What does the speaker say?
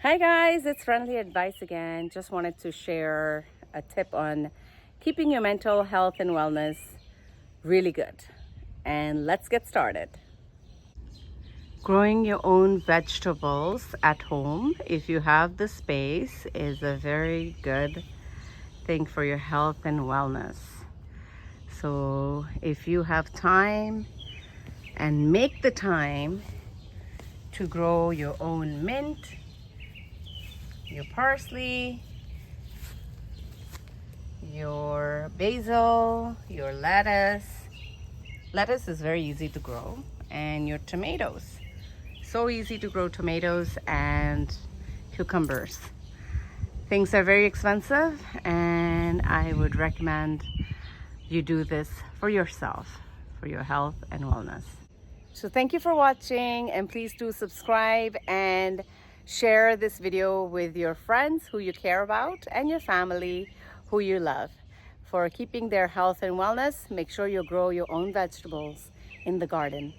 Hi guys, it's Friendly Advice again. Just wanted to share a tip on keeping your mental health and wellness really good. And let's get started. Growing your own vegetables at home, if you have the space, is a very good thing for your health and wellness. So if you have time and make the time to grow your own mint, your parsley, your basil, your lettuce. Lettuce is very easy to grow, and your tomatoes. So easy to grow tomatoes and cucumbers. Things are very expensive, and I would recommend you do this for yourself, for your health and wellness. So thank you for watching, and please do subscribe and share this video with your friends who you care about and your family who you love. For keeping their health and wellness, make sure you grow your own vegetables in the garden.